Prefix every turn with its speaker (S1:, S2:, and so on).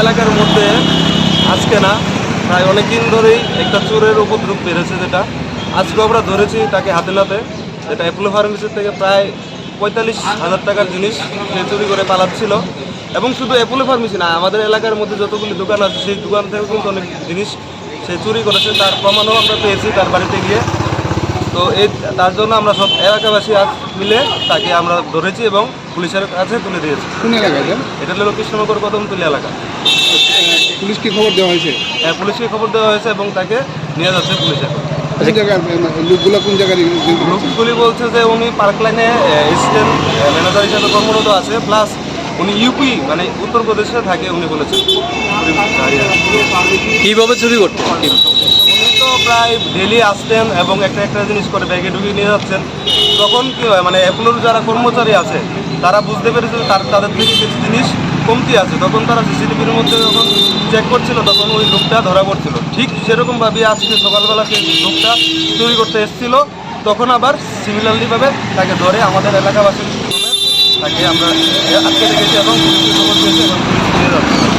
S1: এলাকার মধ্যে আজকে না প্রায় অনেক দিন ধরেই একটা চোরের উপদ্রব বেড়েছে, যেটা আজকে আমরা ধরেছি তাকে হাতে নাতে, যেটা অ্যাপোলো ফার্মেসির থেকে প্রায় 45,000 টাকার জিনিস সে চুরি করে পালাচ্ছিল। এবং শুধু অ্যাপোলো ফার্মেসি না, আমাদের এলাকার মধ্যে যতগুলি দোকান আছে সেই দোকান থেকে কিন্তু অনেক জিনিস সে চুরি করেছে, তার প্রমাণও আমরা পেয়েছি তার বাড়িতে গিয়ে। তো তার জন্য আমরা সব এলাকাবাসী আজ মিলে তাকে আমরা ধরেছি এবং পুলিশের কাছে তুলে দিয়েছি।
S2: কোন এলাকায়?
S1: এটা হলো কৃষ্ণনগর কদমতলী এলাকা।
S2: পুলিশকে খবর দেওয়া হয়েছে?
S1: হ্যাঁ, পুলিশকে খবর দেওয়া হয়েছে এবং তাকে নিয়ে যাচ্ছে পুলিশে।
S2: কোন জায়গায় লোকগুলো, কোন জায়গায়?
S1: লোকগুলি বলছে যে উনি পার্ক লাইনে অ্যাসিস্ট্যান্ট ম্যানেজার হিসাবে কর্মরত আছে, প্লাস উনি ইউপি মানে উত্তরপ্রদেশে থাকে উনি বলেছেন।
S3: কীভাবে চুরি করতে?
S1: উনি তো প্রায় ডেলি আসতেন এবং একটা একটা জিনিস করে ব্যাগে ঢুকিয়ে নিয়ে যাচ্ছেন। তখন কী হয়, মানে অ্যাপোলোর যারা কর্মচারী আছে তারা বুঝতে পেরেছে যে তাদের থেকে কিছু জিনিস কমতি আছে, তখন তারা সিসিটিভির মধ্যে যখন চেক করছিল তখন ওই লোকটা ধরা পড়ছিল। ঠিক সেরকমভাবে আজকে সকালবেলা সেই লোকটা চুরি করতে এসেছিল, তখন আবার সিমিলারলিভাবে তাকে ধরে আমাদের এলাকাবাসীর তাকে আমরা আটকে রেখেছি এবং পুলিশকে খবর দিয়েছি এবং পুলিশ নিয়ে যাচ্ছি।